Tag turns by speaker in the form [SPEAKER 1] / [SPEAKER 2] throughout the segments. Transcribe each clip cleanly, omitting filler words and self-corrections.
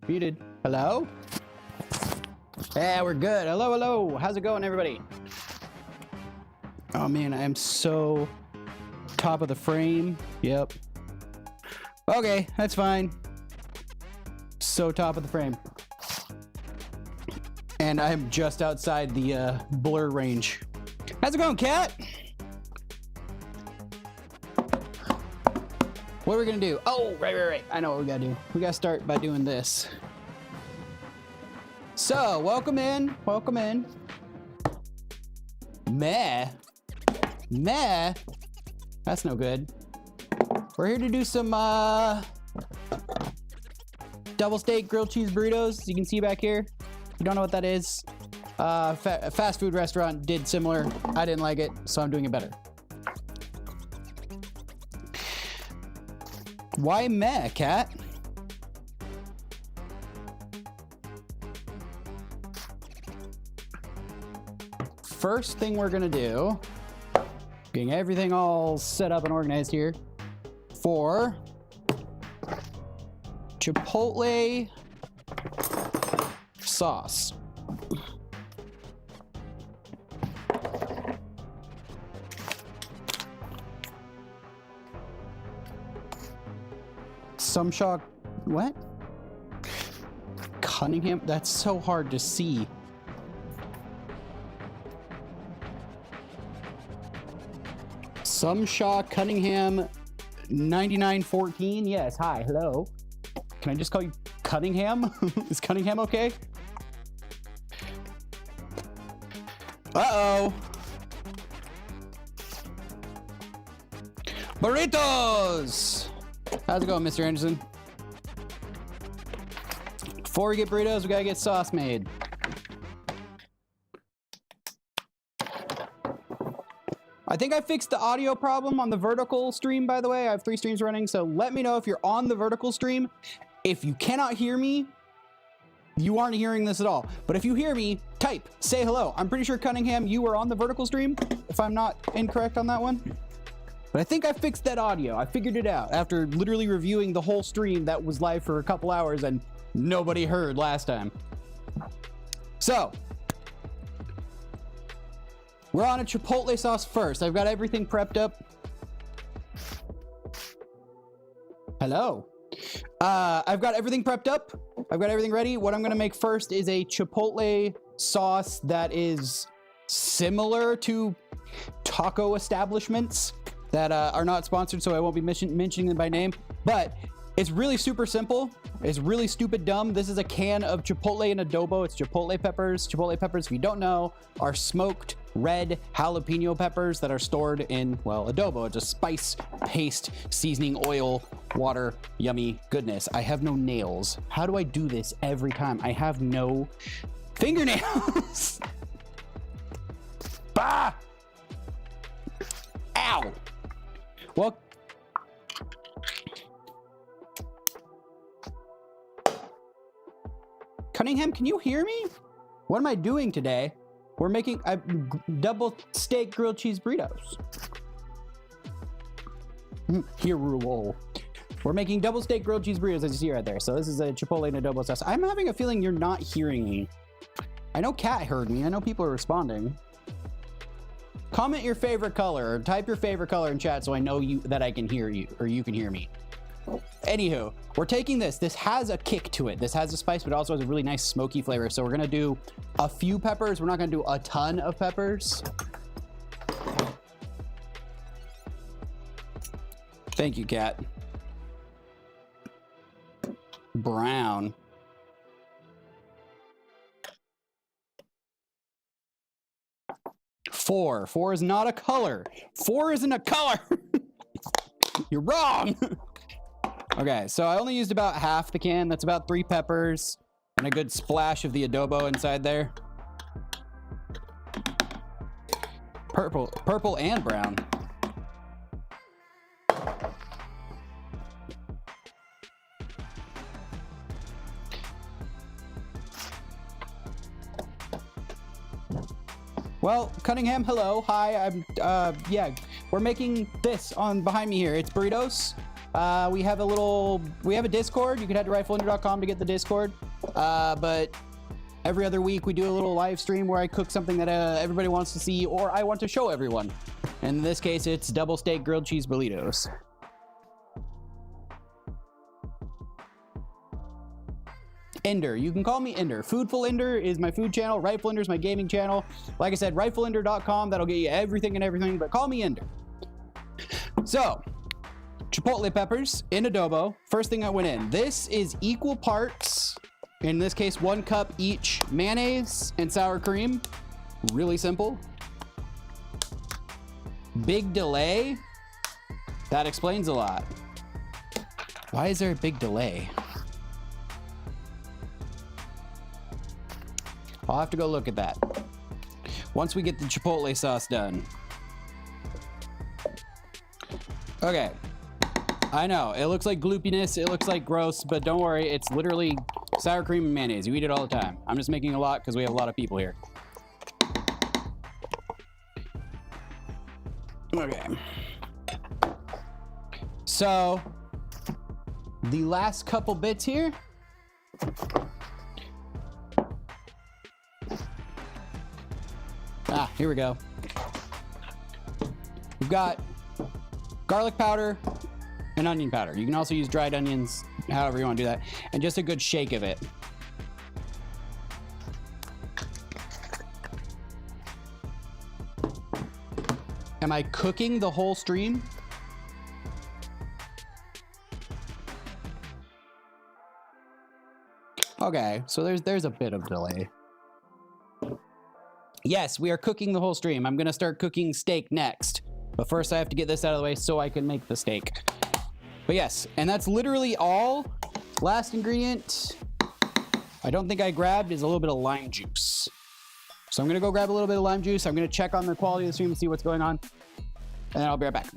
[SPEAKER 1] Muted. Hello? Yeah, we're good. Hello, hello. How's it going, everybody? Oh man, I am so top of the frame. Yep. Okay, that's fine. So top of the frame. And I'm just outside the blur range. How's it going, cat? What are we gonna do? Oh, right. I know what we gotta do. We gotta start by doing this. So, welcome in. Meh. That's no good. We're here to do some double steak grilled cheese burritos. You can see back here. You don't know what that is. A fast food restaurant did similar. I didn't like it, so I'm doing it better. Why meh, cat? First thing we're gonna do, getting everything all set up and organized here for Chipotle sauce. Some shock. What? Cunningham? That's so hard to see. Some Shaw Cunningham 9914. Yes, hi, hello. Can I just call you Cunningham? Is Cunningham okay? Uh-oh. Burritos! How's it going, Mr. Anderson? Before we get burritos, we gotta get sauce made. I think I fixed the audio problem on the vertical stream, by the way. I have 3 streams running, so let me know if you're on the vertical stream. If you cannot hear me, you aren't hearing this at all. But if you hear me, type, say hello. I'm pretty sure, Cunningham, you were on the vertical stream, if I'm not incorrect on that one. But I think I fixed that audio. I figured it out after literally reviewing the whole stream that was live for a couple hours and nobody heard last time. So, we're on a Chipotle sauce first. I've got everything prepped up. Hello. I've got everything prepped up. I've got everything ready. What I'm gonna make first is a Chipotle sauce that is similar to taco establishments that are not sponsored, so I won't be mentioning them by name, but it's really super simple. It's really stupid dumb. This is a can of Chipotle and adobo. It's Chipotle peppers. Chipotle peppers, if you don't know, are smoked red jalapeno peppers that are stored in, well, adobo. It's a spice paste, seasoning, oil, water, yummy goodness. I have no nails. How do I do this every time? I have no fingernails. Bah! Ow! Well, Cunningham, can you hear me? What am I doing today? We're making double steak grilled cheese burritos. Hero. We're making double steak grilled cheese burritos, as you see right there. So this is a Chipotle and adobo sauce. I'm having a feeling you're not hearing me. I know Kat heard me. I know people are responding. Comment your favorite color or type your favorite color in chat so I know that I can hear you or you can hear me. Anywho, we're taking this. This has a kick to it. This has a spice, but it also has a really nice smoky flavor. So we're gonna do a few peppers. We're not gonna do a ton of peppers. Thank you, Kat. Brown. Four is not a color. 4 isn't a color. You're wrong. Okay, so I only used about half the can. That's about 3 peppers and a good splash of the adobo inside there. Purple and brown. Well, Cunningham, hello, hi. Yeah, we're making this on behind me here. It's burritos. We have a Discord. You can head to rifleender.com to get the Discord. But every other week we do a little live stream where I cook something that everybody wants to see or I want to show everyone. And in this case, it's double steak grilled cheese burritos. Ender. You can call me Ender. Foodful Ender is my food channel. Rifle Ender is my gaming channel. Like I said, rifleender.com. That'll get you everything and everything, but call me Ender. So, chipotle peppers in adobo. First thing that went in. This is equal parts, in this case, 1 cup each mayonnaise and sour cream. Really simple. Big delay. That explains a lot. Why is there a big delay? I'll have to go look at that once we get the chipotle sauce done. Okay. I know, it looks like gloopiness, it looks like gross, but don't worry, it's literally sour cream and mayonnaise. You eat it all the time. I'm just making a lot because we have a lot of people here. Okay. So, the last couple bits here. Here we go. We've got garlic powder and onion powder. You can also use dried onions, however you want to do that. And just a good shake of it. Am I cooking the whole stream? Okay, so there's a bit of delay. Yes, we are cooking the whole stream. I'm gonna start cooking steak next. But first I have to get this out of the way so I can make the steak. But yes, and that's literally all. Last ingredient I don't think I grabbed is a little bit of lime juice. So I'm gonna go grab a little bit of lime juice. I'm gonna check on the quality of the stream and see what's going on. And then I'll be right back.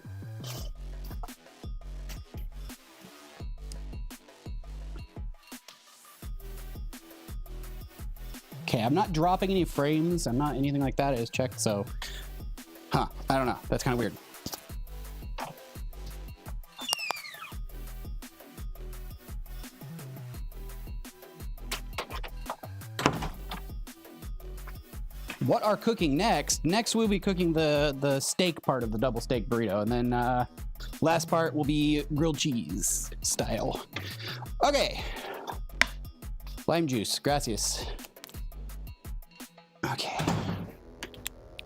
[SPEAKER 1] Okay, I'm not dropping any frames. I'm not anything like that. I just checked, so... Huh, I don't know. That's kind of weird. What are cooking next? Next we'll be cooking the steak part of the double steak burrito, and then last part will be grilled cheese style. Okay. Lime juice, gracias. Okay.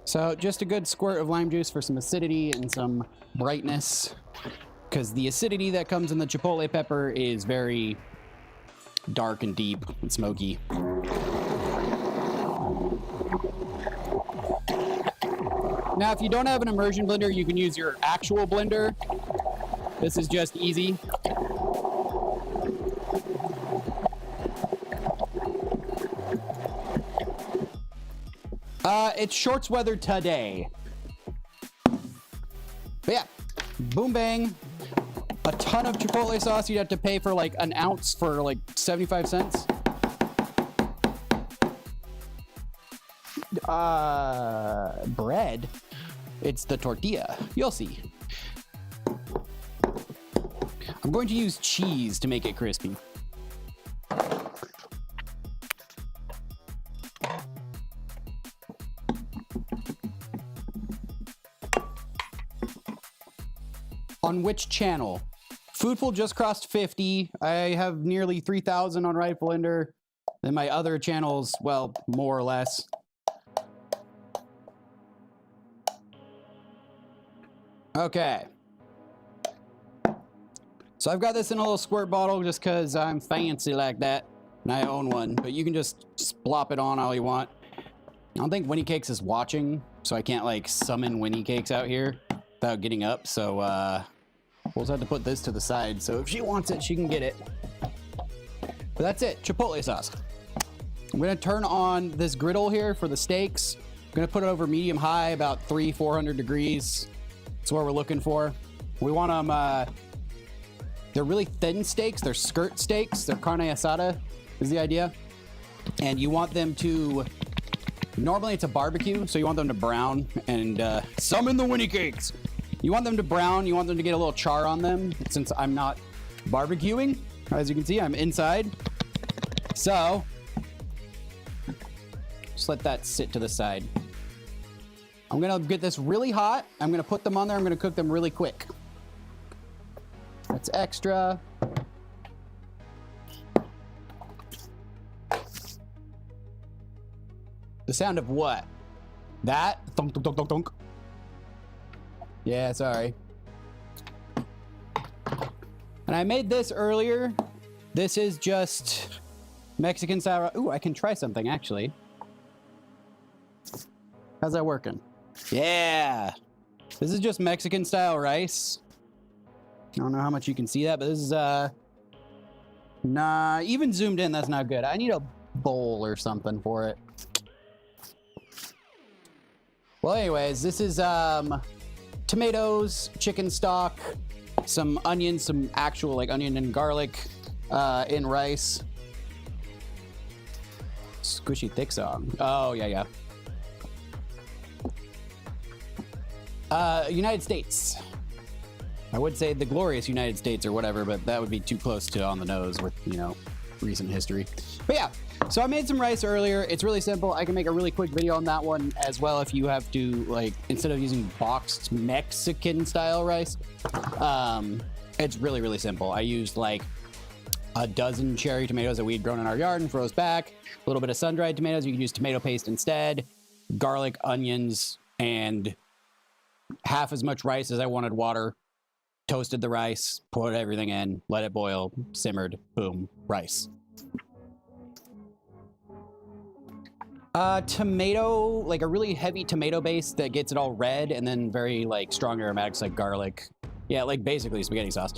[SPEAKER 1] So just a good squirt of lime juice for some acidity and some brightness, because the acidity that comes in the chipotle pepper is very dark and deep and smoky. Now, if you don't have an immersion blender, you can use your actual blender. This is just easy. It's shorts weather today. But yeah, boom bang. A ton of chipotle sauce. You'd have to pay for like an ounce for like 75 cents. Bread. It's the tortilla. You'll see. I'm going to use cheese to make it crispy. On which channel? Foodful just crossed 50. I have nearly 3,000 on Rifle Ender. Then my other channels, well, more or less. Okay. So I've got this in a little squirt bottle just because I'm fancy like that. And I own one. But you can just splop it on all you want. I don't think Winnie Cakes is watching, so I can't like summon Winnie Cakes out here without getting up. So we'll just have to put this to the side. So if she wants it, she can get it. But that's it. Chipotle sauce. I'm going to turn on this griddle here for the steaks. I'm going to put it over medium high, about 300-400 degrees. That's what we're looking for. We want them, they're really thin steaks. They're skirt steaks. They're carne asada is the idea. And you want them to, normally it's a barbecue, so you want them to brown and summon the Winnie Cakes. You want them to brown. You want them to get a little char on them. Since I'm not barbecuing, as you can see, I'm inside. So just let that sit to the side. I'm gonna get this really hot. I'm gonna put them on there. I'm gonna cook them really quick. That's extra. The sound of what? That? Thunk, thunk, thunk, thunk, thunk. Yeah, sorry. And I made this earlier. This is just Mexican style. Ooh, I can try something actually. How's that working? Yeah. This is just Mexican style rice. I don't know how much you can see that, but this is nah, even zoomed in, that's not good. I need a bowl or something for it. Well, anyways, this is tomatoes, chicken stock, some onions, some actual like onion and garlic in rice. Squishy thick song. Oh, yeah. United States. I would say the glorious United States or whatever, but that would be too close to on the nose with, you know, recent history. But yeah, so I made some rice earlier. It's really simple. I can make a really quick video on that one as well if you have to, like, instead of using boxed Mexican style rice. It's really, really simple. I used like a dozen cherry tomatoes that we had grown in our yard and froze back. A little bit of sun-dried tomatoes. You can use tomato paste instead. Garlic, onions, and half as much rice as I wanted water. Toasted the rice, put everything in, let it boil, simmered, boom, rice. Tomato, like a really heavy tomato base that gets it all red, and then very like strong aromatics like garlic. Yeah, like basically spaghetti sauce.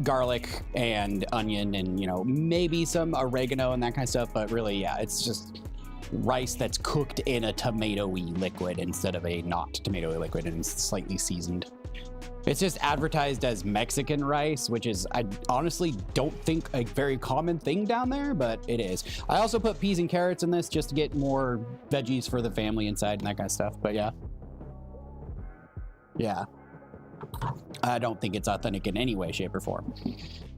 [SPEAKER 1] Garlic and onion and, you know, maybe some oregano and that kind of stuff, but really, yeah, it's just rice that's cooked in a tomatoey liquid instead of a not tomatoey liquid and slightly seasoned. It's just advertised as Mexican rice, which is, I honestly don't think a very common thing down there, but it is. I also put peas and carrots in this just to get more veggies for the family inside and that kind of stuff, but yeah. Yeah. I don't think it's authentic in any way, shape, or form.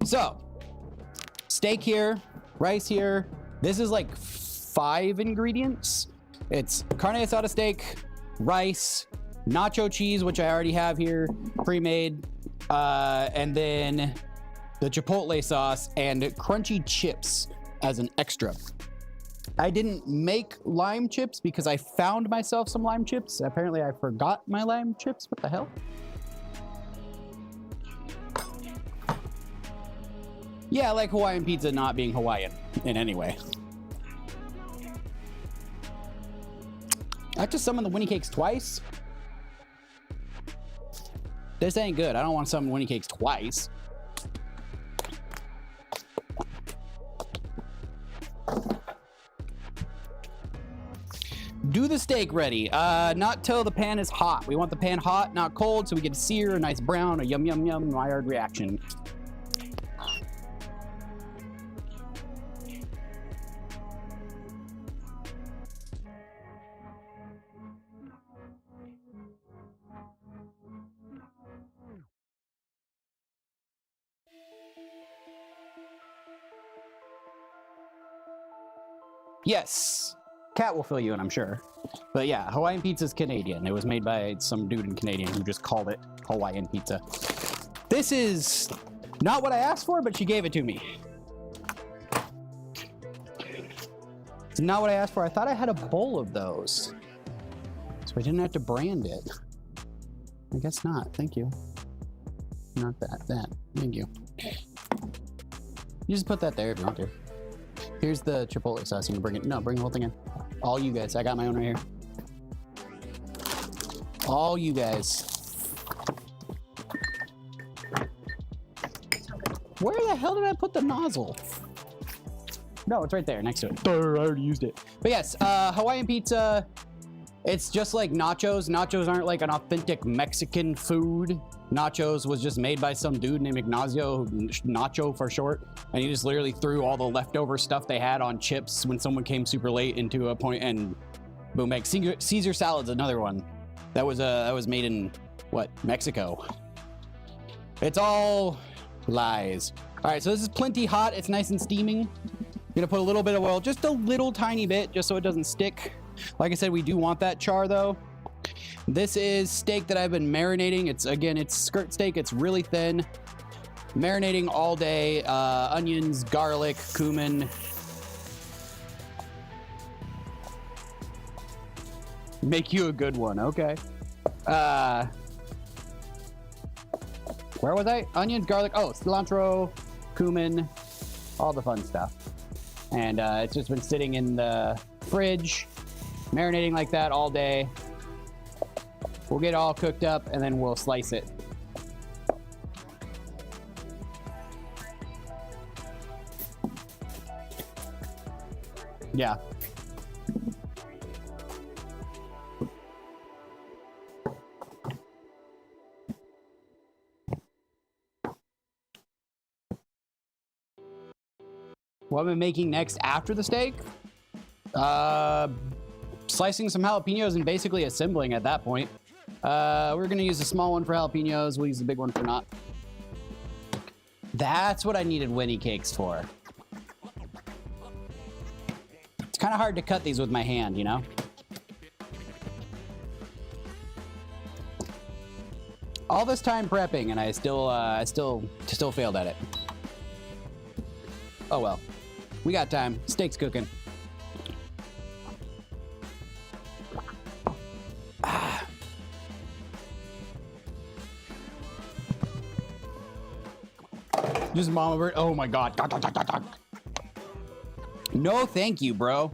[SPEAKER 1] So, steak here, rice here. This is like 5 ingredients. It's carne asada steak, rice, nacho cheese, which I already have here, pre-made, and then the chipotle sauce and crunchy chips as an extra. I didn't make lime chips because I found myself some lime chips. Apparently I forgot my lime chips. What the hell? Yeah, I like Hawaiian pizza not being Hawaiian in any way. I have to summon the Winnie Cakes twice? This ain't good. I don't want to summon Winnie Cakes twice. Do the steak ready. Not till the pan is hot. We want the pan hot, not cold, so we get a sear, a nice brown, a yum, yum, yum, Maillard reaction. Yes, Cat will fill you in, I'm sure. But yeah, Hawaiian pizza is Canadian. It was made by some dude in Canadian who just called it Hawaiian pizza. This is not what I asked for, but she gave it to me. It's not what I asked for. I thought I had a bowl of those, so I didn't have to brand it. I guess not. Thank you. Not that. Thank you. You just put that there if you want to. Here's the chipotle sauce. You can bring it. No, bring the whole thing in. All you guys. I got my own right here. All you guys. Where the hell did I put the nozzle? No, it's right there next to it. I already used it. But yes, Hawaiian pizza. It's just like nachos. Nachos aren't like an authentic Mexican food. Nachos was just made by some dude named Ignacio, Nacho for short. And he just literally threw all the leftover stuff they had on chips when someone came super late into a point and boom, egg. Caesar salad's another one. That was made in, what, Mexico. It's all lies. All right, so this is plenty hot. It's nice and steaming. I'm gonna put a little bit of oil, just a little tiny bit, just so it doesn't stick. Like I said, we do want that char though. This is steak that I've been marinating. It's skirt steak. It's really thin. Marinating all day. Onions, garlic, cumin. Make you a good one, okay. Where was I? Onions, garlic, oh, cilantro, cumin, all the fun stuff. And it's just been sitting in the fridge, marinating like that all day. We'll get it all cooked up and then we'll slice it. Yeah. What am I making next after the steak? Slicing some jalapenos and basically assembling at that point. We're gonna use a small one for jalapenos. We'll use the big one for not. That's what I needed Winnie cakes for. It's kind of hard to cut these with my hand, you know? All this time prepping and I still failed at it. Oh well. We got time. Steak's cooking. Just mama bird. Oh my god. No, thank you, bro.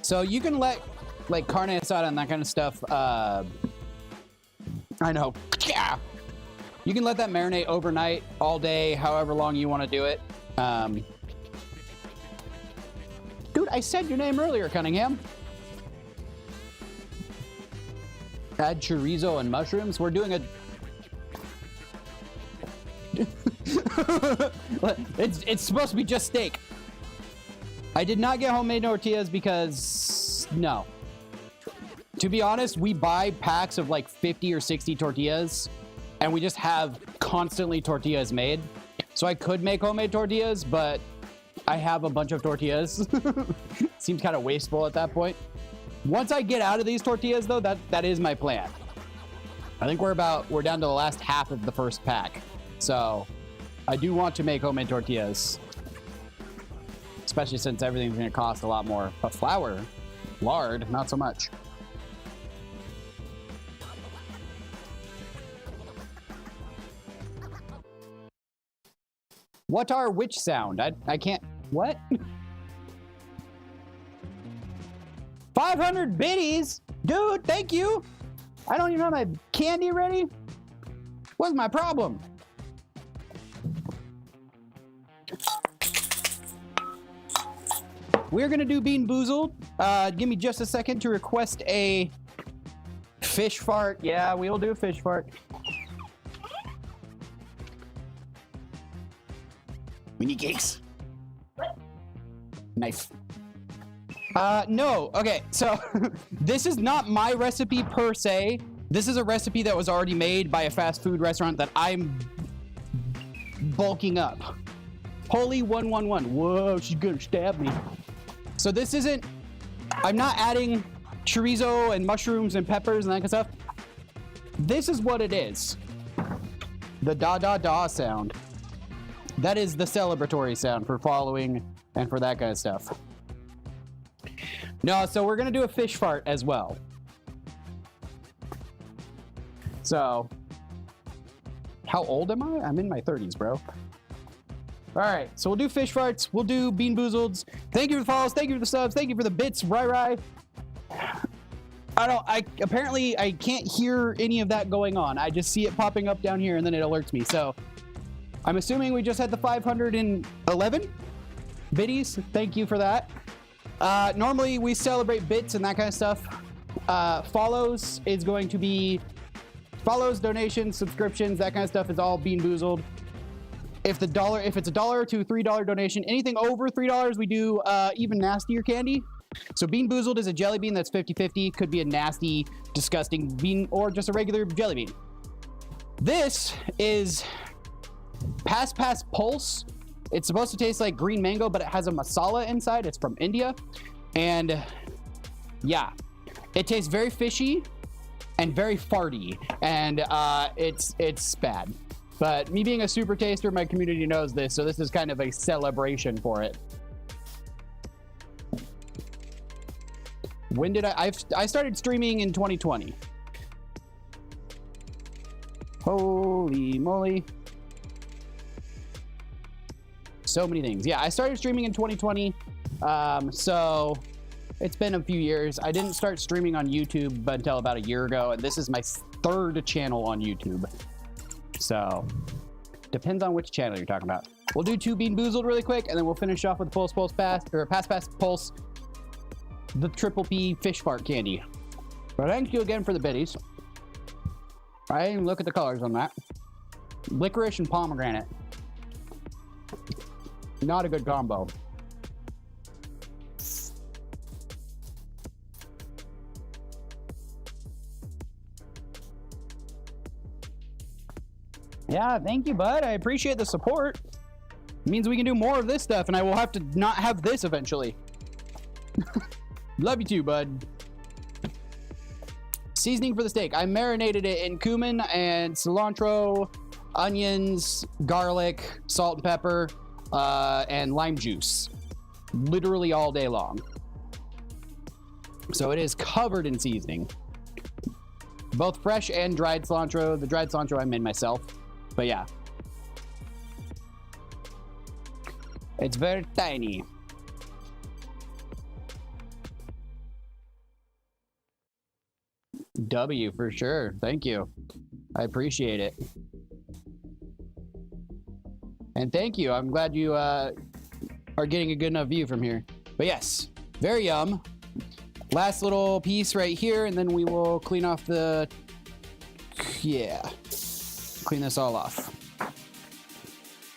[SPEAKER 1] So you can let like carne asada and that kind of stuff. I know. Yeah. You can let that marinate overnight, all day, however long you want to do it. Dude, I said your name earlier, Cunningham. Add chorizo and mushrooms. We're doing a... it's supposed to be just steak. I did not get homemade tortillas because... No. To be honest, we buy packs of like 50 or 60 tortillas. And we just have constantly tortillas made. So I could make homemade tortillas, but I have a bunch of tortillas. Seems kind of wasteful at that point. Once I get out of these tortillas though, that is my plan. I think we're down to the last half of the first pack. So I do want to make homemade tortillas. Especially since everything's gonna cost a lot more. But flour, lard, not so much. What are which sound? I can't... What? 500 biddies? Dude, thank you. I don't even have my candy ready. What's my problem? We're gonna do Bean Boozled. Give me just a second to request a fish fart. Yeah, we'll do a fish fart. Mini cakes. Knife. No. Okay, so this is not my recipe per se. This is a recipe that was already made by a fast food restaurant that I'm bulking up. Holy 111. Whoa, she's gonna stab me. So this isn't... I'm not adding chorizo and mushrooms and peppers and that kind of stuff. This is what it is. The da-da-da sound. That is the celebratory sound for following and for that kind of stuff. No, so we're gonna do a fish fart as well. So, how old am I? I'm in my 30s, bro. All right, so we'll do fish farts. We'll do Bean Boozleds. Thank you for the follows. Thank you for the subs. Thank you for the bits. Rai. Apparently I can't hear any of that going on. I just see it popping up down here and then it alerts me. So I'm assuming we just had the 511 biddies. Thank you for that. Normally we celebrate bits and that kind of stuff. Follows is going to be follows, donations, subscriptions, that kind of stuff is all Bean Boozled. If it's $1 to $3 donation, anything over $3, we do even nastier candy. So Bean Boozled is a jelly bean that's 50-50. Could be a nasty, disgusting bean or just a regular jelly bean. This is Pass Pass Pulse. It's supposed to taste like green mango, but it has a masala inside. It's from India. And yeah, it tastes very fishy and very farty. And it's bad. But me being a super taster, my community knows this. So this is kind of a celebration for it. When did I started streaming in 2020. Holy moly. So many things. Yeah, I started streaming in 2020. So it's been a few years. I didn't start streaming on YouTube until about a year ago, and this is my third channel on YouTube. So depends on which channel you're talking about. We'll do 2 Bean Boozled really quick, and then we'll finish off with Pulse Pass, or Pass Pass Pulse, the Triple P fish fart candy. But thank you again for the biddies. I didn't even look at the colors on that. Licorice and pomegranate. Not a good combo. Yeah, thank you, bud. I appreciate the support. It means we can do more of this stuff, and I will have to not have this eventually. Love you too, bud. Seasoning for the steak. I marinated it in cumin and cilantro, onions, garlic, salt and pepper, and lime juice. Literally all day long. So it is covered in seasoning. Both fresh and dried cilantro. The dried cilantro I made myself. But yeah. It's very tiny. W for sure. Thank you. I appreciate it. And thank you. I'm glad you are getting a good enough view from here. But yes, very yum. Last little piece right here, and then we will clean off the... Yeah. Clean this all off.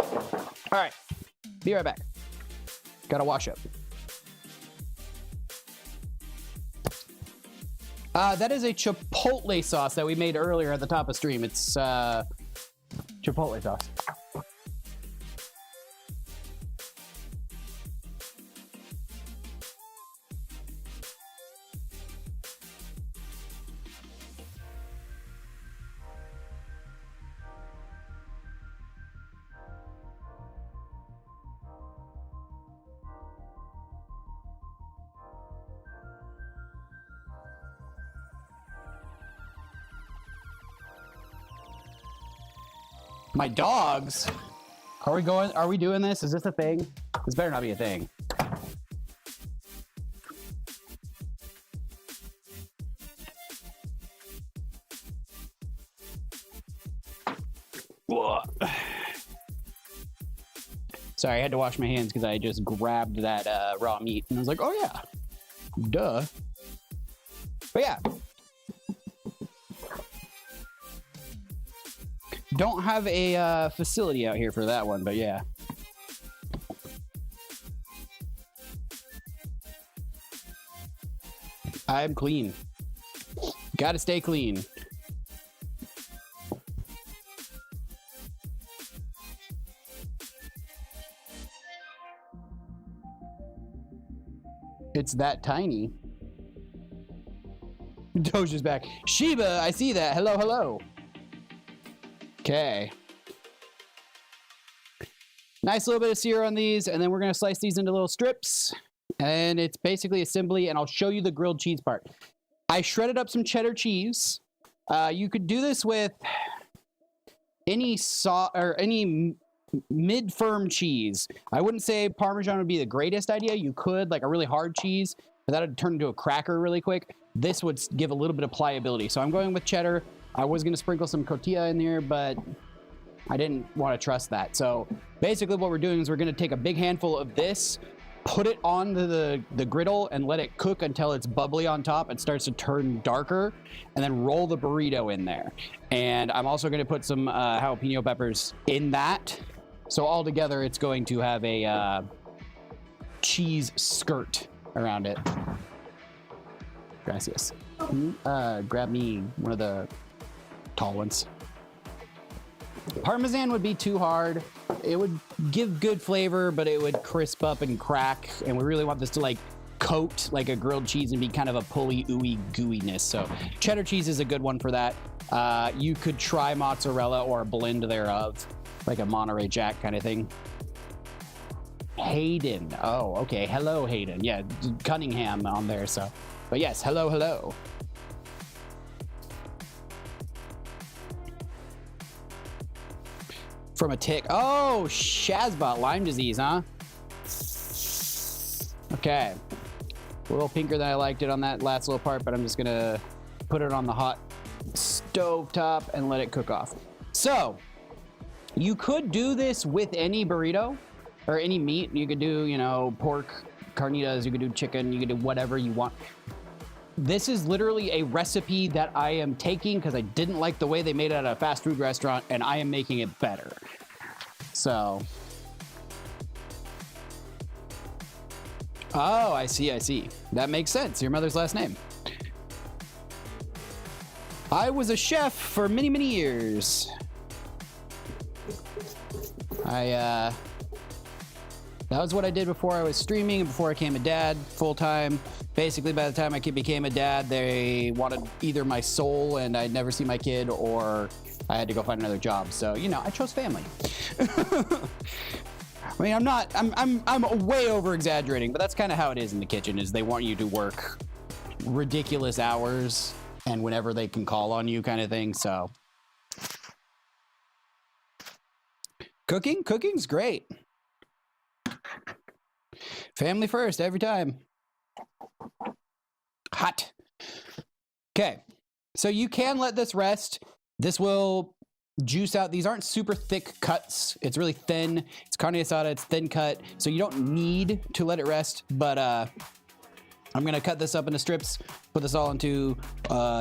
[SPEAKER 1] All right. Be right back. Gotta wash up. That is a chipotle sauce that we made earlier at the top of stream. It's chipotle sauce. My dogs? Are we doing this? Is this a thing? This better not be a thing. Sorry, I had to wash my hands because I just grabbed that raw meat and I was like, oh yeah, duh. But yeah. Don't have a facility out here for that one, but yeah. I'm clean. Gotta stay clean. It's that tiny. Doja's back. Sheba, I see that. Hello, hello. Okay. Nice little bit of sear on these, and then we're gonna slice these into little strips. And it's basically assembly, and I'll show you the grilled cheese part. I shredded up some cheddar cheese. You could do this with any any mid-firm cheese. I wouldn't say Parmesan would be the greatest idea. You could, like a really hard cheese, but that would turn into a cracker really quick. This would give a little bit of pliability. So I'm going with cheddar. I was going to sprinkle some cotija in there, but I didn't want to trust that. So basically what we're doing is we're going to take a big handful of this, put it on the griddle and let it cook until it's bubbly on top and starts to turn darker, and then roll the burrito in there. And I'm also going to put some jalapeno peppers in that. So all together it's going to have a cheese skirt. around it. Gracias. Can you, grab me one of the tall ones. Parmesan would be too hard. It would give good flavor, but it would crisp up and crack. And we really want this to like coat like a grilled cheese and be kind of a pulley, ooey gooiness. So cheddar cheese is a good one for that. You could try mozzarella or a blend thereof, like a Monterey Jack kind of thing. Hayden. Oh, okay. Hello, Hayden. Yeah, Cunningham on there. So, but yes, hello, hello. From a tick. Oh, Shazbot, Lyme disease, huh? Okay. A little pinker than I liked it on that last little part, but I'm just gonna put it on the hot stove top and let it cook off. So, you could do this with any burrito or any meat. You could do, you know, pork, carnitas, you could do chicken, you could do whatever you want. This is literally a recipe that I am taking because I didn't like the way they made it at a fast food restaurant, and I am making it better. So. Oh, I see, I see. That makes sense. Your mother's last name. I was a chef for many, many years. That was what I did before I was streaming and before I became a dad full-time. Basically, by the time I became a dad, they wanted either my soul and I'd never see my kid, or I had to go find another job. So, you know, I chose family. I mean, I'm way over exaggerating, but that's kind of how it is in the kitchen, is they want you to work ridiculous hours and whenever they can call on you kind of thing. So cooking's great. Family first every time. Hot. Okay. So you can let this rest. This will juice out. These aren't super thick cuts. It's really thin. It's carne asada. It's thin cut. So you don't need to let it rest, but I'm going to cut this up into strips, put this all into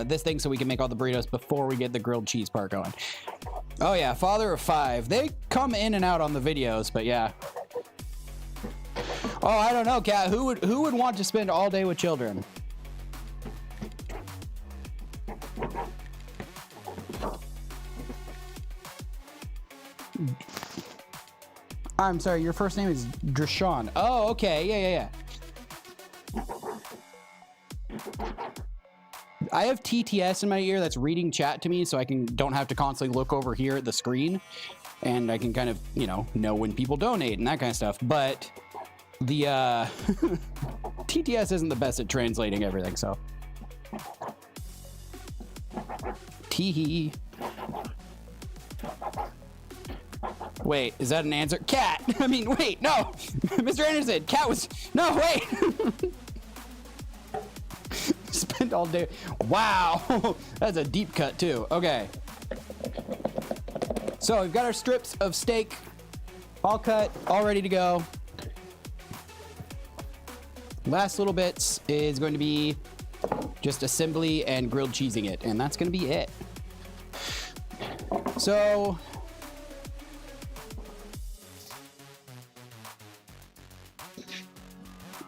[SPEAKER 1] this thing so we can make all the burritos before we get the grilled cheese part going. Oh yeah, father of 5. They come in and out on the videos, but yeah. Oh, I don't know, Kat. Who would want to spend all day with children? I'm sorry, your first name is Drashawn. Oh, okay. Yeah. I have TTS in my ear that's reading chat to me, so I don't have to constantly look over here at the screen, and I can kind of, you know when people donate and that kind of stuff. But the TTS isn't the best at translating everything, so. Teehee. Wait, is that an answer? Cat! I mean, wait, no! Mr. Anderson, cat was... No, wait! Spent all day... Wow! That's a deep cut, too. Okay. So, we've got our strips of steak all cut, all ready to go. Last little bits is going to be just assembly and grilled cheesing it, and that's going to be it. So...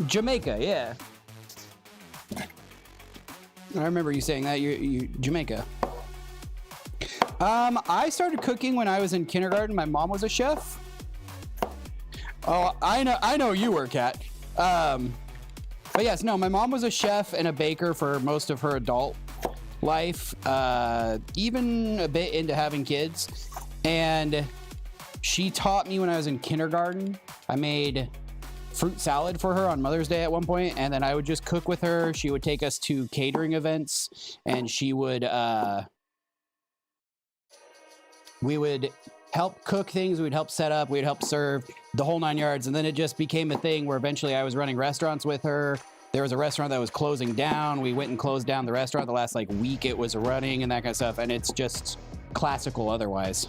[SPEAKER 1] Jamaica, yeah. I remember you saying that. You Jamaica. I started cooking when I was in kindergarten. My mom was a chef. Oh, I know you were, Kat. But yes, no, my mom was a chef and a baker for most of her adult life, even a bit into having kids. And she taught me when I was in kindergarten. I made fruit salad for her on Mother's Day at one point, and then I would just cook with her. She would take us to catering events, and she would we would help cook things, we would help set up, we'd help serve, the whole 9 yards. And then it just became a thing where eventually I was running restaurants with her. There was a restaurant that was closing down. We went and closed down the restaurant the last like week it was running and that kind of stuff, and it's just classical otherwise.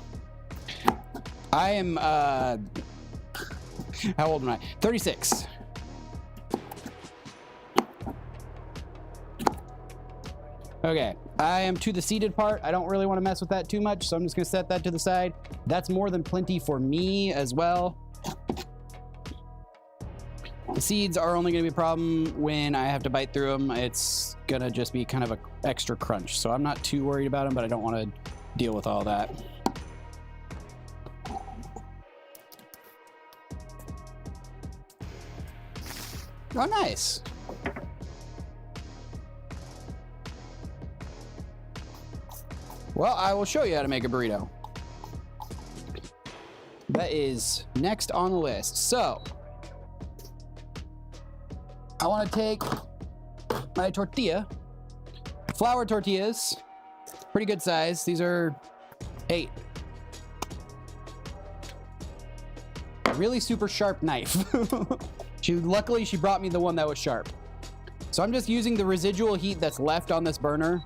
[SPEAKER 1] I am how old am I? 36. Okay, I am to the seated part. I don't really want to mess with that too much, so I'm just going to set that to the side. That's more than plenty for me as well. The seeds are only going to be a problem when I have to bite through them. It's going to just be kind of an extra crunch. So I'm not too worried about them, but I don't want to deal with all that. Oh, nice. Well, I will show you how to make a burrito. That is next on the list. So, I want to take my tortilla, flour tortillas, pretty good size. These are 8. A really super sharp knife. Luckily, she brought me the one that was sharp. So I'm just using the residual heat that's left on this burner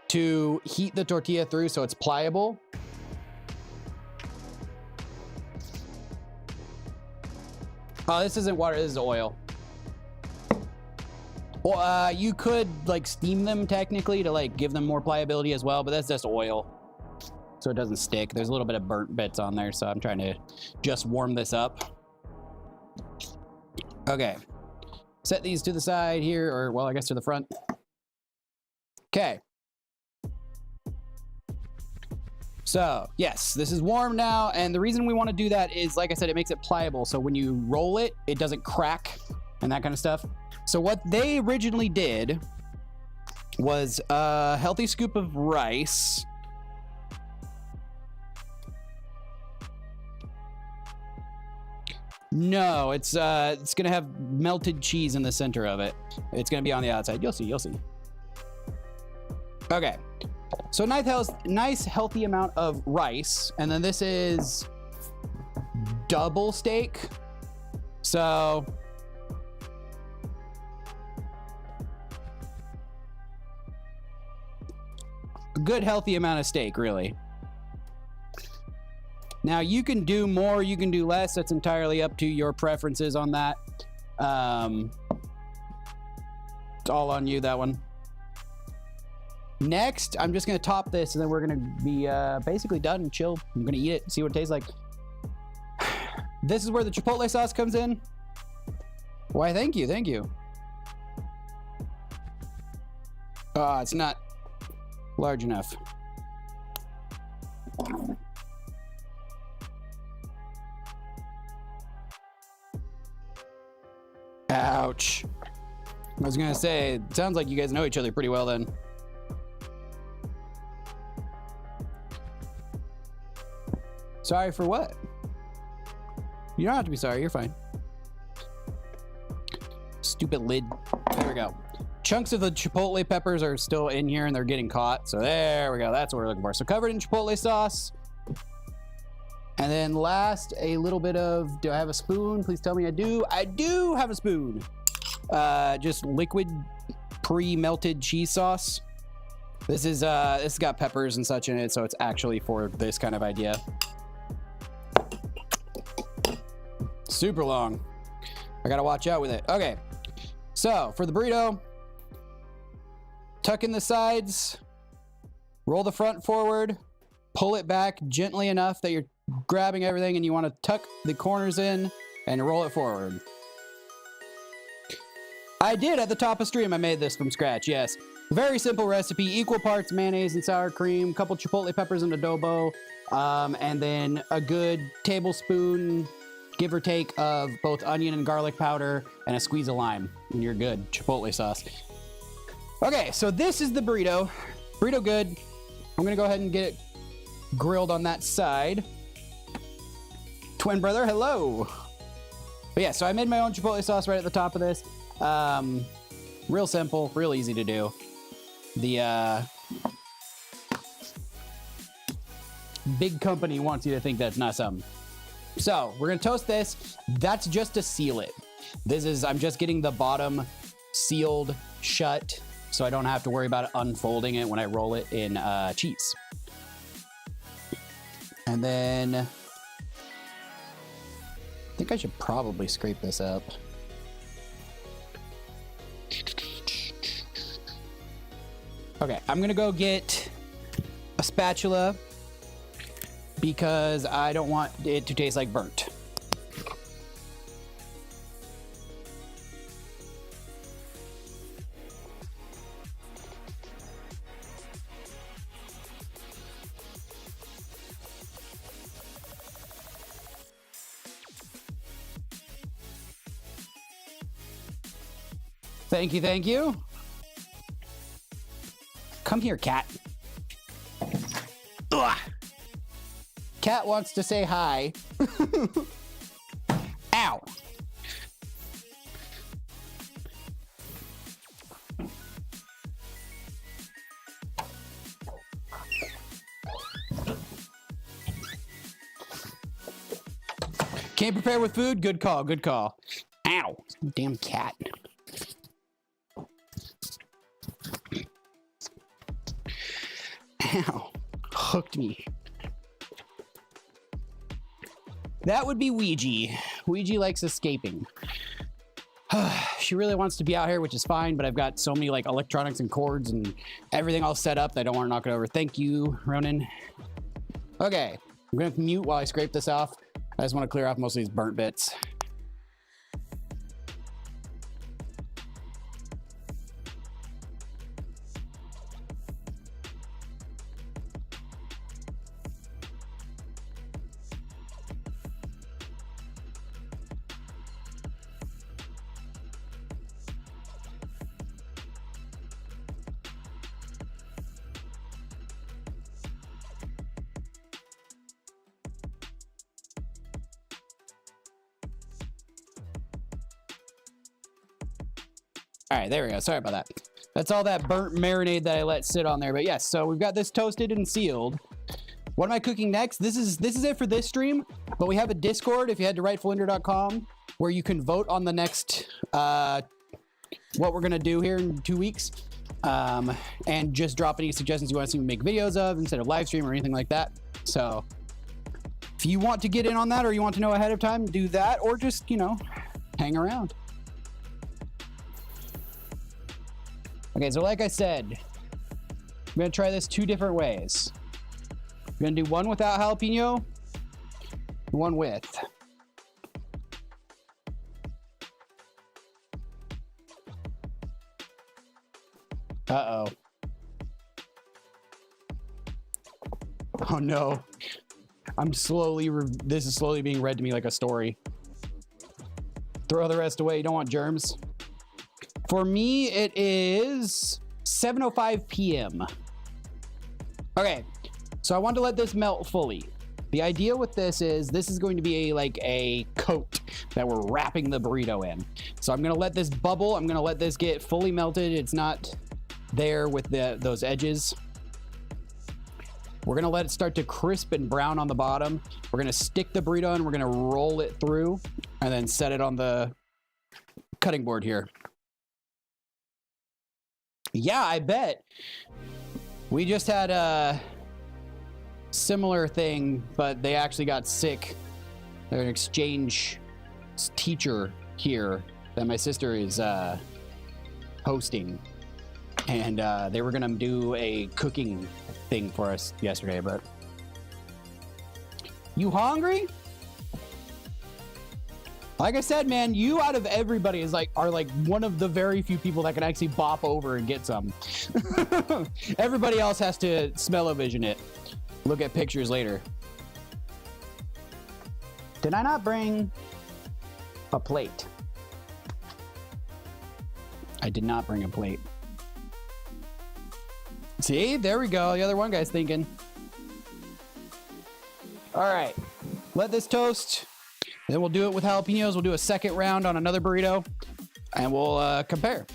[SPEAKER 1] to heat the tortilla through so it's pliable. Oh, this isn't water, this is oil. Well, you could like steam them technically to like give them more pliability as well, but that's just oil. So it doesn't stick. There's a little bit of burnt bits on there, so I'm trying to just warm this up. Okay. Set these to the side here, or well, I guess to the front. Okay. So, yes, this is warm now, and the reason we want to do that is, like I said, it makes it pliable, so when you roll it, it doesn't crack and that kind of stuff. So what they originally did was a healthy scoop of rice. No, it's gonna have melted cheese in the center of it. It's gonna be on the outside. You'll see, you'll see. Okay. So nice healthy amount of rice, and then this is double steak. So a good healthy amount of steak, really. Now you can do more, you can do less. That's entirely up to your preferences on that. It's all on you, that one. Next, I'm just gonna top this, and then we're gonna be basically done and chill. I'm gonna eat it, see what it tastes like. This is where the chipotle sauce comes in. Why, thank you, thank you. Oh, it's not large enough. Ouch. I was gonna say, it sounds like you guys know each other pretty well then. Sorry for what? You don't have to be sorry, you're fine. Stupid lid. There we go. Chunks of the chipotle peppers are still in here and they're getting caught. So there we go, that's what we're looking for. So covered in chipotle sauce. And then last, a little bit of, do I have a spoon? Please tell me I do. I do have a spoon. Just liquid pre-melted cheese sauce. This has got peppers and such in it, so it's actually for this kind of idea. Super long. I gotta watch out with it. Okay, so for the burrito, tuck in the sides, roll the front forward, pull it back gently enough that you're grabbing everything, and you want to tuck the corners in and roll it forward. I did at the top of stream. I made this from scratch, yes. Very simple recipe, equal parts mayonnaise and sour cream, couple chipotle peppers and adobo, and then a good tablespoon, give or take, of both onion and garlic powder and a squeeze of lime, and you're good. Chipotle sauce. Okay, so this is the burrito. Burrito good. I'm gonna go ahead and get it grilled on that side. Twin brother, hello. But yeah, so I made my own chipotle sauce right at the top of this. Real simple, real easy to do. The big company wants you to think that's not something. So we're gonna toast this. That's just to seal it. This is, I'm just getting the bottom sealed shut so I don't have to worry about it unfolding it when I roll it in cheese. And then I think I should probably scrape this up. Okay, I'm gonna go get a spatula because I don't want it to taste like burnt. Thank you, thank you. Come here, cat. Ugh. Cat wants to say hi. Ow. Can't prepare with food? Good call, good call. Ow. Damn cat. Ow. Hooked me. That would be Ouija. Ouija likes escaping. She really wants to be out here, which is fine, but I've got so many like electronics and cords and everything all set up that I don't want to knock it over. Thank you, Ronan. Okay, I'm gonna mute while I scrape this off. I just want to clear off most of these burnt bits. All right, there we go. Sorry about that. That's all that burnt marinade that I let sit on there. But yes, so we've got this toasted and sealed. What am I cooking next? This is it for this stream, but we have a Discord if you head to rightfulender.com where you can vote on the next what we're gonna do here in 2 weeks. And just drop any suggestions you want to see me make videos of instead of live stream or anything like that. So if you want to get in on that or you want to know ahead of time, do that, or just, you know, hang around. Okay, so like I said, I'm gonna try this 2 different ways. I'm gonna do one without jalapeno, one with. Uh-oh. Oh no. This is slowly being read to me like a story. Throw the rest away, you don't want germs. For me, it is 7:05 p.m. Okay, so I want to let this melt fully. The idea with this is going to be like a coat that we're wrapping the burrito in. So I'm gonna let this bubble. I'm gonna let this get fully melted. It's not there with those edges. We're gonna let it start to crisp and brown on the bottom. We're gonna stick the burrito in. We're gonna roll it through and then set it on the cutting board here. Yeah, I bet. We just had a similar thing, but they actually got sick. They're an exchange teacher here that my sister is hosting. And they were gonna do a cooking thing for us yesterday, but... You hungry? Like I said, man, you out of everybody are like one of the very few people that can actually bop over and get some. Everybody else has to smell-o-vision it. Look at pictures later. Did I not bring a plate? I did not bring a plate. See, there we go. The other one guy's thinking. All right, let this toast. Then we'll do it with jalapenos. We'll do a second round on another burrito, and we'll compare.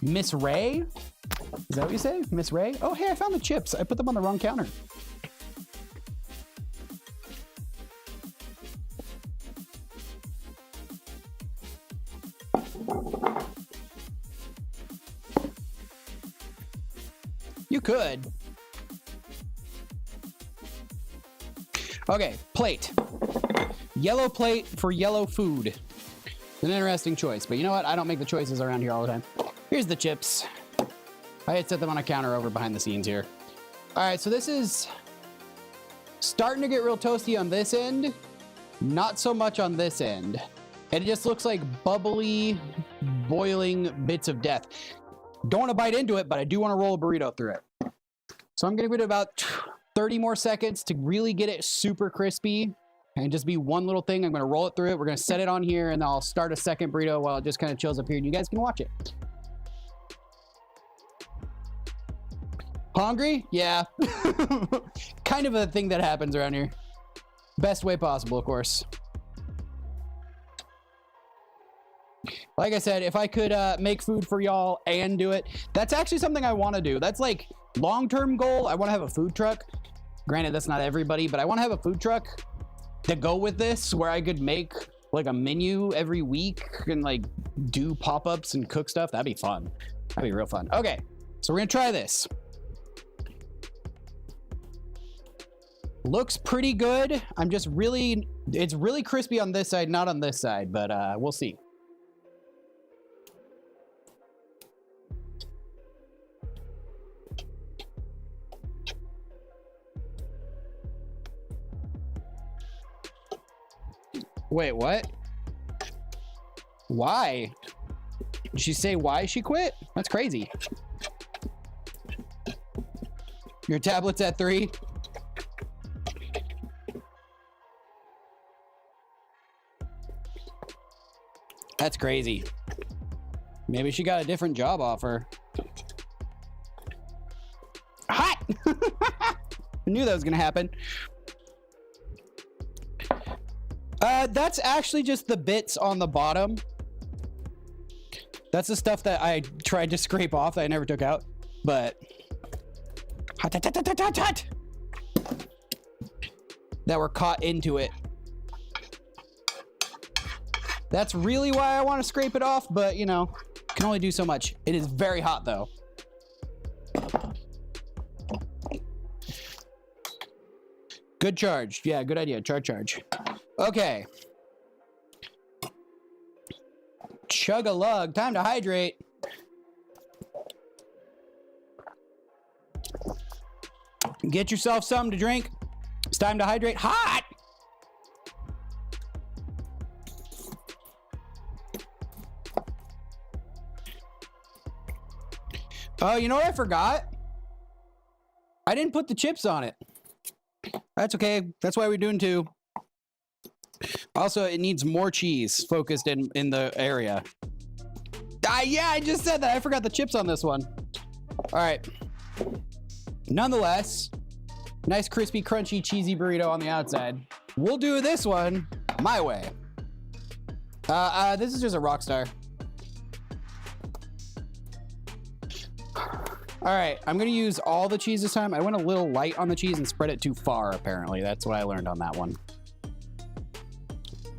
[SPEAKER 1] Miss Ray? Is that what you say? Miss Ray? Oh, hey, I found the chips. I put them on the wrong counter. You could. Okay, plate. Yellow plate for yellow food. An interesting choice, but you know what? I don't make the choices around here all the time. Here's the chips. I had set them on a counter over behind the scenes here. All right, so this is starting to get real toasty on this end, not so much on this end. And it just looks like bubbly, boiling bits of death. Don't want to bite into it, but I do want to roll a burrito through it. So I'm going to give it about 30 more seconds to really get it super crispy and just be one little thing. I'm going to roll it through it. We're going to set it on here, and I'll start a second burrito while it just kind of chills up here, and you guys can watch it. Hungry? Yeah. Kind of a thing that happens around here. Best way possible, of course. Like I said, if I could make food for y'all and do it, that's actually something I want to do. That's like long-term goal. I want to have a food truck. Granted, that's not everybody, but I want to have a food truck to go with this where I could make like a menu every week and like do pop-ups and cook stuff. That'd be fun. That'd be real fun. Okay, so we're gonna try this. Looks pretty good. I'm just really, it's really crispy on this side, not on this side, but we'll see. Wait, what? Why? Did she say why she quit? That's crazy. Your tablet's at 3? That's crazy. Maybe she got a different job offer. Hot! I knew that was gonna happen. That's actually just the bits on the bottom. That's the stuff that I tried to scrape off that I never took out, but hot, hot, hot, hot, hot, hot, that were caught into it. That's really why I want to scrape it off, but you know, can only do so much. It is very hot though. Good charge. Yeah, good idea. Charge. Okay. Chug-a-lug. Time to hydrate. Get yourself something to drink. It's time to hydrate. Hot! Oh, you know what I forgot? I didn't put the chips on it. That's okay. That's why we're doing 2. Also, it needs more cheese focused in the area. Yeah, I just said that. I forgot the chips on this one. All right. Nonetheless, nice crispy, crunchy, cheesy burrito on the outside. We'll do this one my way. This is just a rock star. All right, I'm gonna use all the cheese this time. I went a little light on the cheese and spread it too far, apparently. That's what I learned on that one.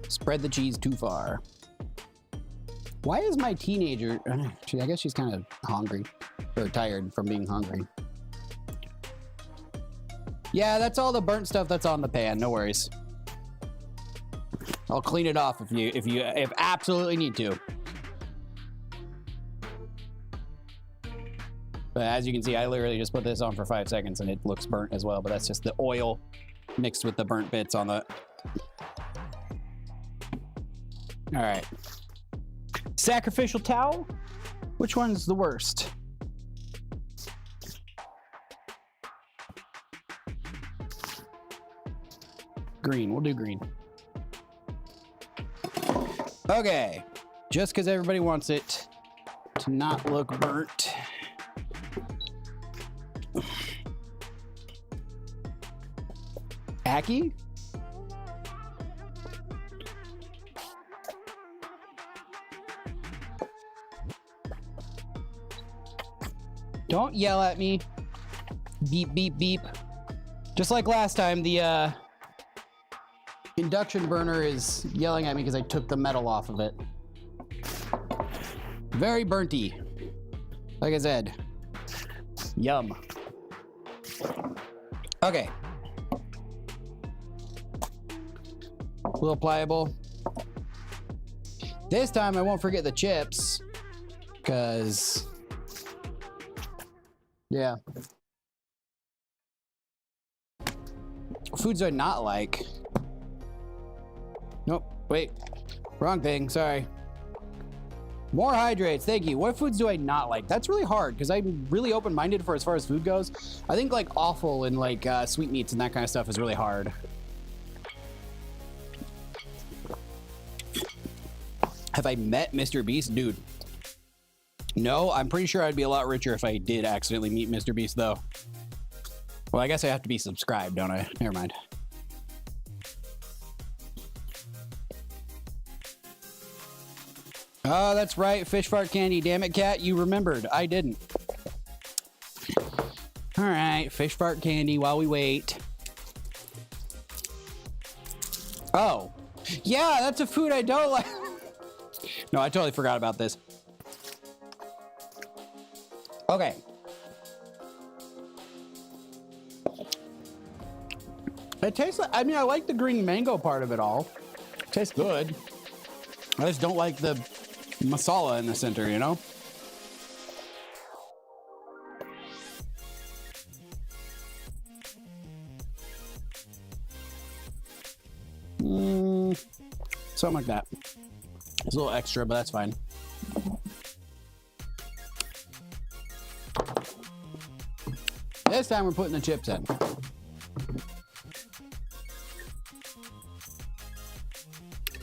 [SPEAKER 1] Spread the cheese too far. Why is my teenager, I guess she's kind of hungry, or tired from being hungry. Yeah, that's all the burnt stuff that's on the pan, no worries. I'll clean it off if absolutely need to. But as you can see, I literally just put this on for 5 seconds and it looks burnt as well, but that's just the oil mixed with the burnt bits on the... All right. Sacrificial towel? Which one's the worst? Green, we'll do green. Okay, just because everybody wants it to not look burnt. Aki? Don't yell at me. Beep, beep, beep. Just like last time, the induction burner is yelling at me because I took the metal off of it. Very burnty. Like I said. Yum. Okay. A little pliable. This time I won't forget the chips. Because... yeah. Foods I not like. Nope, wait. Wrong thing, sorry. More hydrates, thank you. What foods do I not like? That's really hard because I'm really open-minded for as far as food goes. I think like offal and like sweetmeats and that kind of stuff is really hard. Have I met Mr. Beast? Dude. No, I'm pretty sure I'd be a lot richer if I did accidentally meet Mr. Beast though. Well, I guess I have to be subscribed, don't I? Never mind. Oh, that's right. Fish fart candy. Damn it, cat. You remembered. I didn't. All right. Fish fart candy while we wait. Oh. Yeah, that's a food I don't like. No, I totally forgot about this. Okay. It tastes like, I mean, I like the green mango part of it all. It tastes good. I just don't like the masala in the center, you know? Something like that. It's a little extra, but that's fine. This time we're putting the chips in.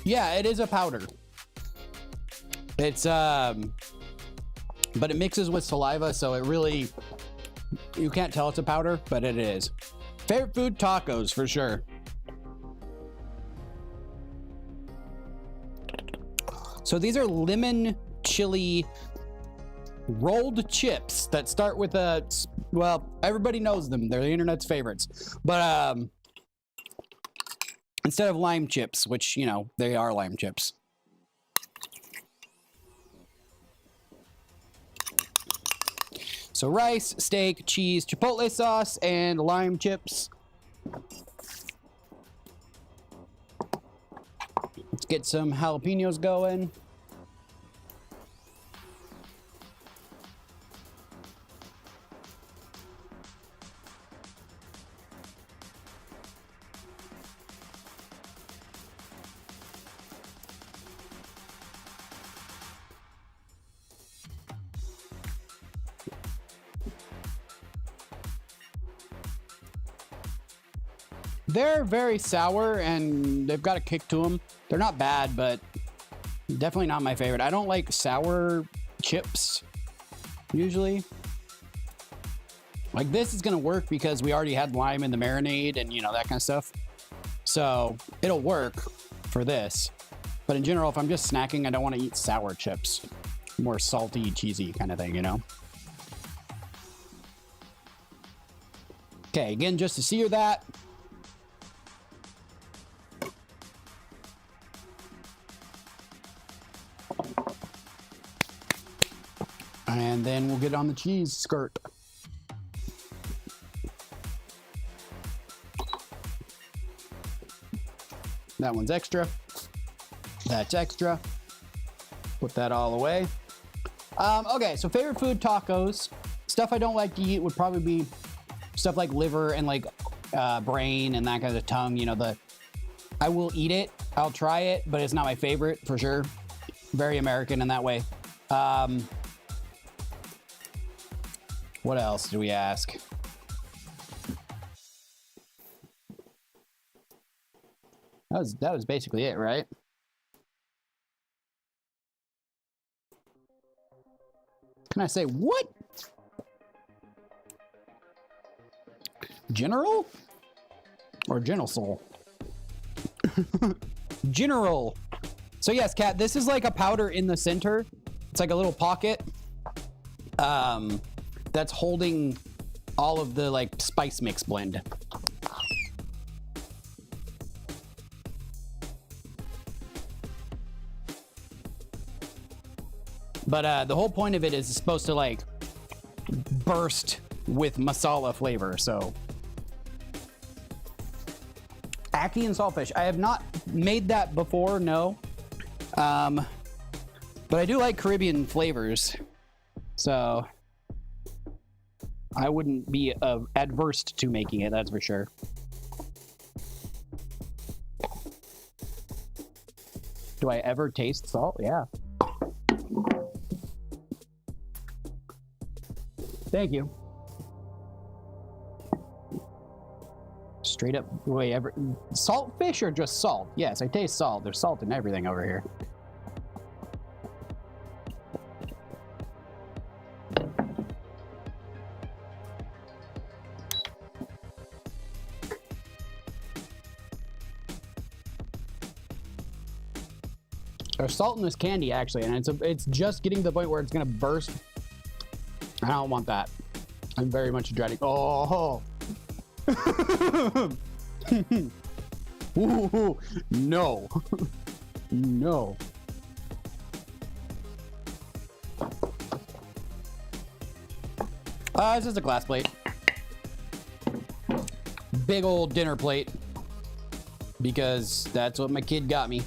[SPEAKER 1] Yeah, it is a powder. It's, but it mixes with saliva, so it really, you can't tell it's a powder, but it is. Favorite food, tacos, for sure. So these are lemon chili rolled chips that start with a, well, everybody knows them. They're the internet's favorites. But instead of lime chips, which, you know, they are lime chips. So rice, steak, cheese, chipotle sauce, and lime chips. Let's get some jalapenos going. They're very sour and they've got a kick to them. They're not bad, but definitely not my favorite. I don't like sour chips, usually. Like this is gonna work because we already had lime in the marinade and, you know, that kind of stuff. So it'll work for this. But in general, if I'm just snacking, I don't want to eat sour chips. More salty, cheesy kind of thing, you know? Okay, again, just to sear that. And then we'll get on the cheese skirt. That one's extra. That's extra. Put that all away. Okay, so favorite food, tacos. Stuff I don't like to eat would probably be stuff like liver and like brain and that kind of tongue. You know, I will eat it. I'll try it, but it's not my favorite for sure. Very American in that way. What else do we ask? That was basically it, right? Can I say what? General? Or General Soul? General. So yes, Kat, this is like a powder in the center. It's like a little pocket. That's holding all of the like spice mix blend. But the whole point of it is supposed to like burst with masala flavor, so. Ackee and saltfish. I have not made that before, no. But I do like Caribbean flavors, so I wouldn't be adverse to making it, that's for sure. Do I ever taste salt? Yeah. Thank you. Straight up, wait, salt fish or just salt? Yes, I taste salt. There's salt in everything over here. There's salt in this candy, actually, and it's just getting to the point where it's gonna burst. I don't want that. I'm very much dreading. Oh, ooh, no, no. This is a glass plate. Big old dinner plate, because that's what my kid got me.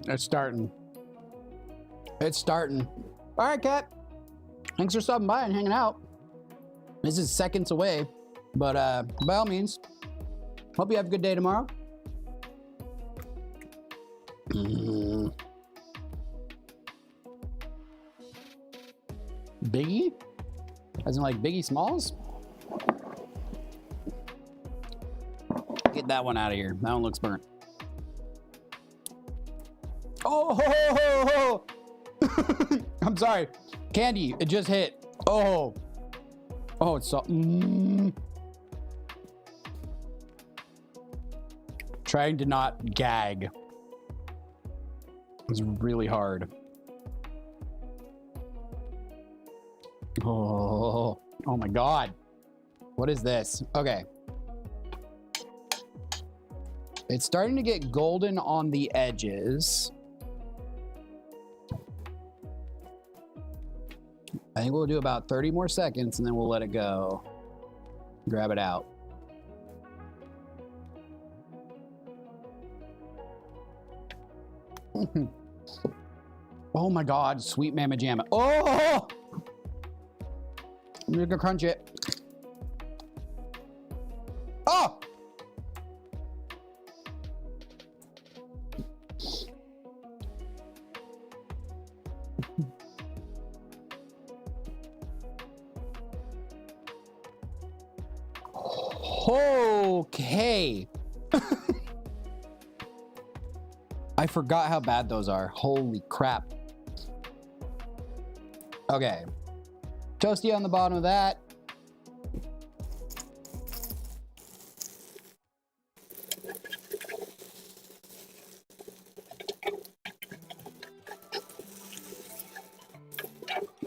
[SPEAKER 1] It's starting. It's starting. All right, Cat. Thanks for stopping by and hanging out. This is seconds away, but by all means, hope you have a good day tomorrow. Biggie? As in like Biggie Smalls? Get that one out of here. That one looks burnt. Oh, ho, ho, ho. I'm sorry. Candy, it just hit. Oh. Oh, it's so... Trying to not gag. It's really hard. Oh. Oh my God. What is this? Okay. It's starting to get golden on the edges. I think we'll do about 30 more seconds and then we'll let it go. Grab it out. Oh my God, sweet mamma jamma. Oh! I'm gonna crunch it. Oh! Okay. I forgot how bad those are. Holy crap. Okay. Toasty on the bottom of that.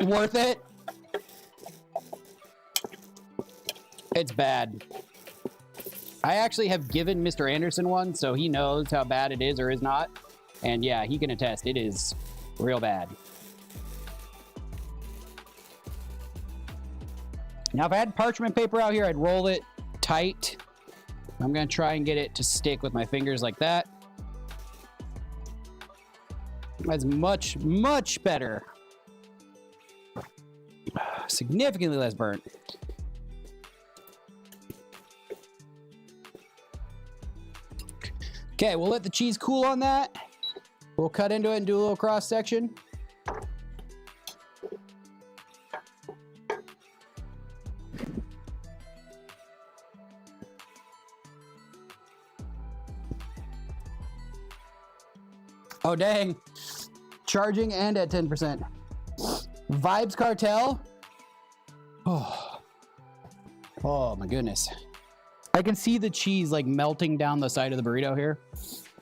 [SPEAKER 1] Worth it? It's bad. I actually have given Mr. Anderson one, so he knows how bad it is or is not. And yeah, he can attest, it is real bad. Now, if I had parchment paper out here, I'd roll it tight. I'm gonna try and get it to stick with my fingers like that. That's much, much better. Significantly less burnt. Okay, we'll let the cheese cool on that. We'll cut into it and do a little cross section. Oh, dang. Charging and at 10%. Vibes Cartel. Oh. Oh, my goodness. I can see the cheese like melting down the side of the burrito here.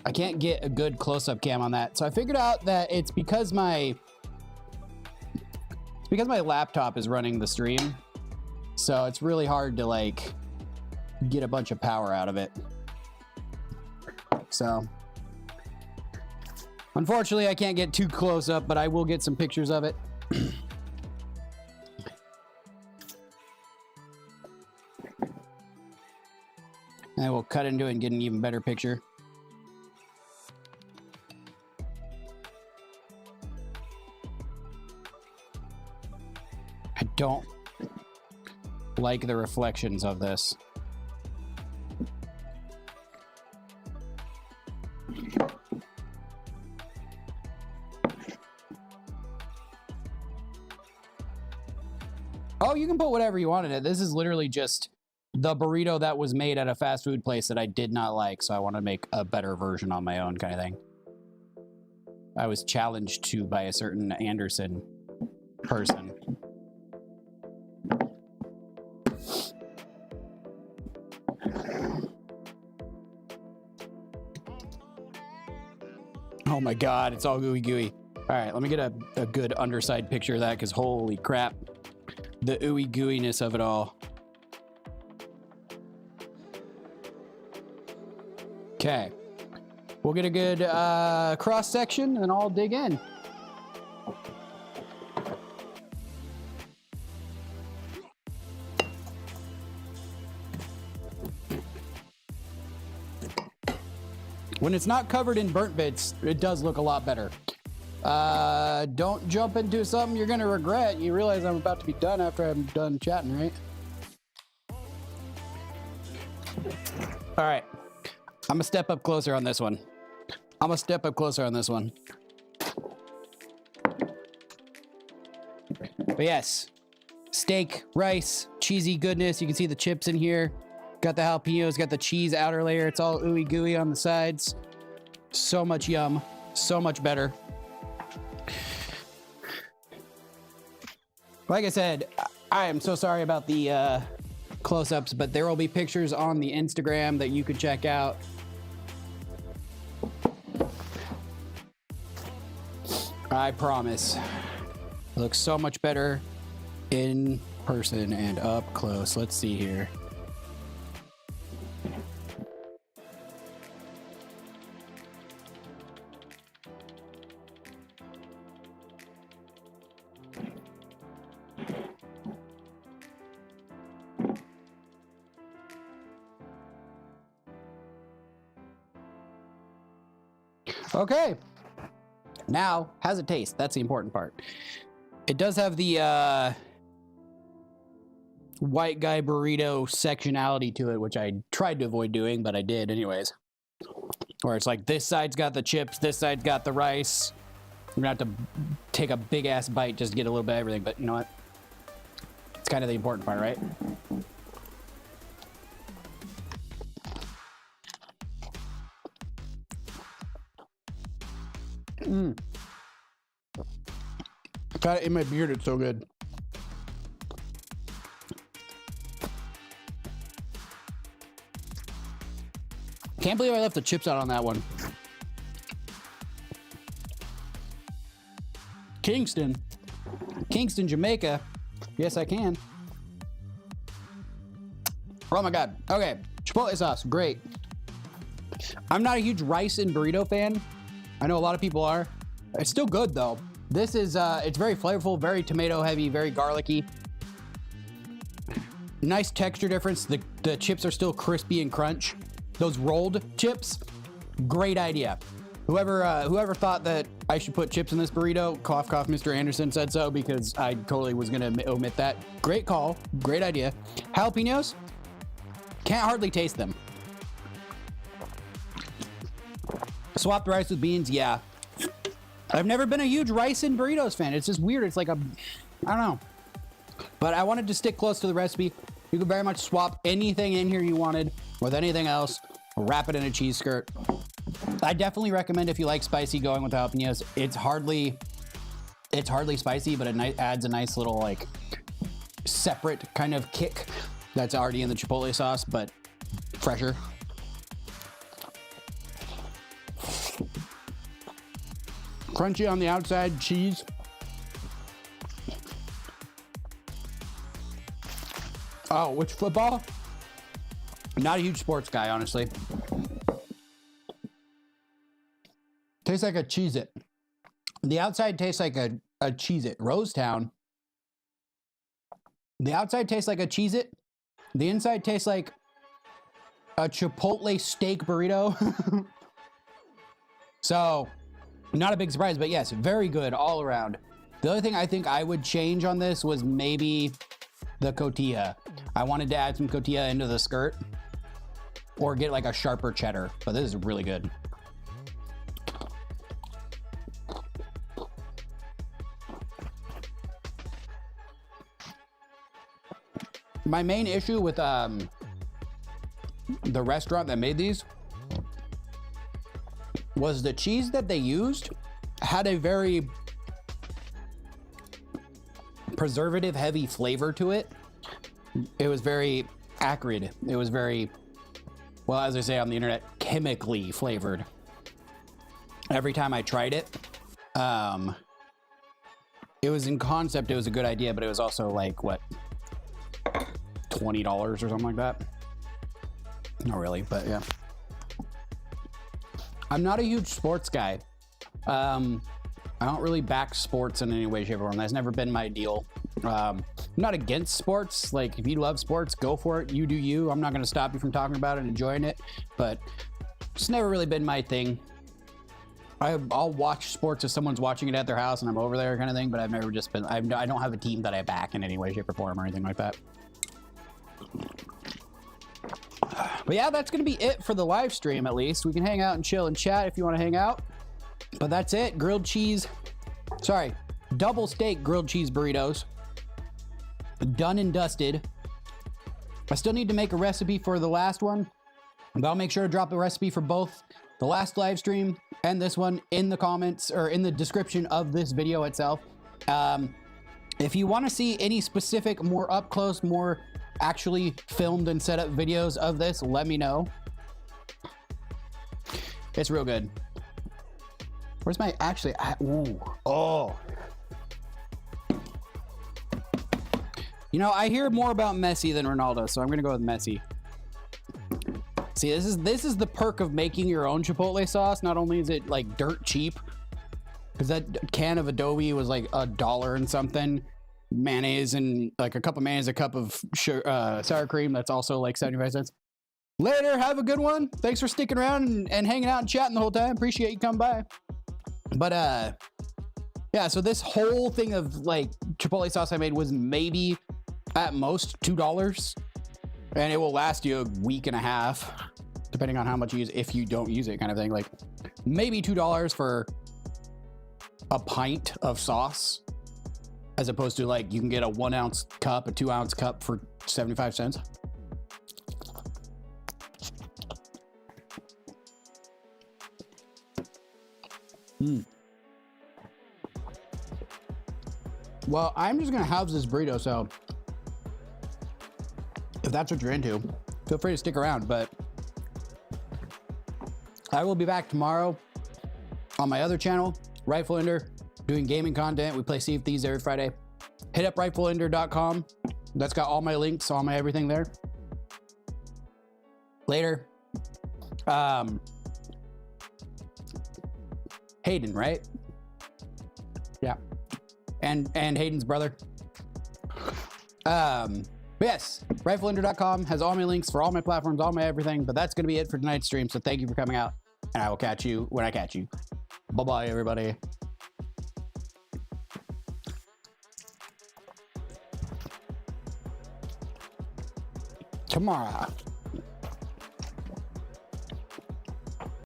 [SPEAKER 1] I can't get a good close-up cam on that. So I figured out that it's because my laptop is running the stream. So it's really hard to like get a bunch of power out of it. So unfortunately, I can't get too close up, but I will get some pictures of it. And we'll cut into it and get an even better picture. don't like the reflections of this. Oh, you can put whatever you want in it. This is literally just the burrito that was made at a fast food place that I did not like, so I want to make a better version on my own kind of thing. I was challenged to by a certain Anderson person. Oh my god, it's all gooey gooey. All right, let me get a good underside picture of that, because holy crap. The ooey gooiness of it all. Okay. We'll get a good cross section and I'll dig in. When it's not covered in burnt bits, it does look a lot better. Don't jump into something you're gonna regret. You realize I'm about to be done after I'm done chatting, right? All right. I'm gonna step up closer on this one. But yes, steak, rice, cheesy goodness. You can see the chips in here. Got the jalapenos, got the cheese outer layer. It's all ooey gooey on the sides. So much yum, so much better. Like I said, I am so sorry about the close-ups, but there will be pictures on the Instagram that you can check out. I promise. It looks so much better in person and up close. Let's see here. Okay. Now, how's it taste? That's the important part. It does have the white guy burrito sectionality to it, which I tried to avoid doing, but I did anyways. Where it's like this side's got the chips, this side's got the rice. I'm gonna have to take a big ass bite just to get a little bit of everything, but you know what? It's kind of the important part, right? Got it in my beard, it's so good. Can't believe I left the chips out on that one. Kingston, Jamaica. Yes, I can. Oh my God. Okay, chipotle sauce, great. I'm not a huge rice and burrito fan. I know a lot of people are. It's still good though. This is, it's very flavorful, very tomato heavy, very garlicky. Nice texture difference. The chips are still crispy and crunch. Those rolled chips, great idea. Whoever thought that I should put chips in this burrito, cough, cough, Mr. Anderson said so, because I totally was gonna omit that. Great call, great idea. Jalapenos, can't hardly taste them. Swap the rice with beans, yeah. I've never been a huge rice and burritos fan. It's just weird. It's like I don't know. But I wanted to stick close to the recipe. You could very much swap anything in here you wanted with anything else. Wrap it in a cheese skirt. I definitely recommend, if you like spicy, going with jalapenos. It's hardly spicy, but it adds a nice little like separate kind of kick that's already in the chipotle sauce, but fresher. Crunchy on the outside, cheese. Oh, which football? Not a huge sports guy, honestly. Tastes like a Cheez-It. The outside tastes like a Cheez-It. Rosetown. The outside tastes like a Cheez-It. The inside tastes like a Chipotle steak burrito. So, not a big surprise, but yes, very good all around. The other thing I think I would change on this was maybe the cotija. I wanted to add some cotija into the skirt or get like a sharper cheddar, but this is really good. My main issue with the restaurant that made these was the cheese that they used had a very preservative heavy flavor to it. It was very acrid. It was very, well, as I say on the internet, chemically flavored. Every time I tried it, it was in concept, it was a good idea, but it was also like, what, $20 or something like that? Not really, but yeah. I'm not a huge sports guy. I don't really back sports in any way, shape, or form. That's never been my deal. I'm not against sports. Like, if you love sports, go for it. You do you. I'm not going to stop you from talking about it and enjoying it, but it's never really been my thing. I'll watch sports if someone's watching it at their house and I'm over there kind of thing, but I've never just been, I don't have a team that I back in any way, shape, or form or anything like that. But yeah, that's going to be it for the live stream, at least. We can hang out and chill and chat if you want to hang out. But that's it. Grilled cheese. Sorry. Double steak grilled cheese burritos. Done and dusted. I still need to make a recipe for the last one, but I'll make sure to drop a recipe for both the last live stream and this one in the comments or in the description of this video itself. If you want to see any specific, more up close, more actually filmed and set up videos of this, let me know. It's real good. Where's my actually? Ooh, oh. You know, I hear more about Messi than Ronaldo, so I'm gonna go with Messi. See, this is the perk of making your own Chipotle sauce. Not only is it like dirt cheap, because that can of Adobe was like $1 and something. Mayonnaise and like a cup of mayonnaise, a cup of sour cream. That's also like 75 cents. Later, have a good one. Thanks for sticking around and hanging out and chatting the whole time. Appreciate you coming by. But yeah, so this whole thing of like Chipotle sauce I made was maybe at most $2, and it will last you a week and a half, depending on how much you use, if you don't use it, kind of thing. Like maybe $2 for a pint of sauce, as opposed to like you can get a 1 ounce cup, a 2 ounce cup for 75 cents. Well, I'm just gonna house this burrito, so if that's what you're into, feel free to stick around. But I will be back tomorrow on my other channel, Rightful Ender, doing gaming content. We play Sea of Thieves every Friday. Hit up rightfulender.com. That's got all my links, all my everything there. Later. Hayden, right? Yeah. And Hayden's brother. But yes, rightfulender.com has all my links for all my platforms, all my everything. But that's going to be it for tonight's stream. So thank you for coming out, and I will catch you when I catch you. Bye-bye, everybody. Tomorrow.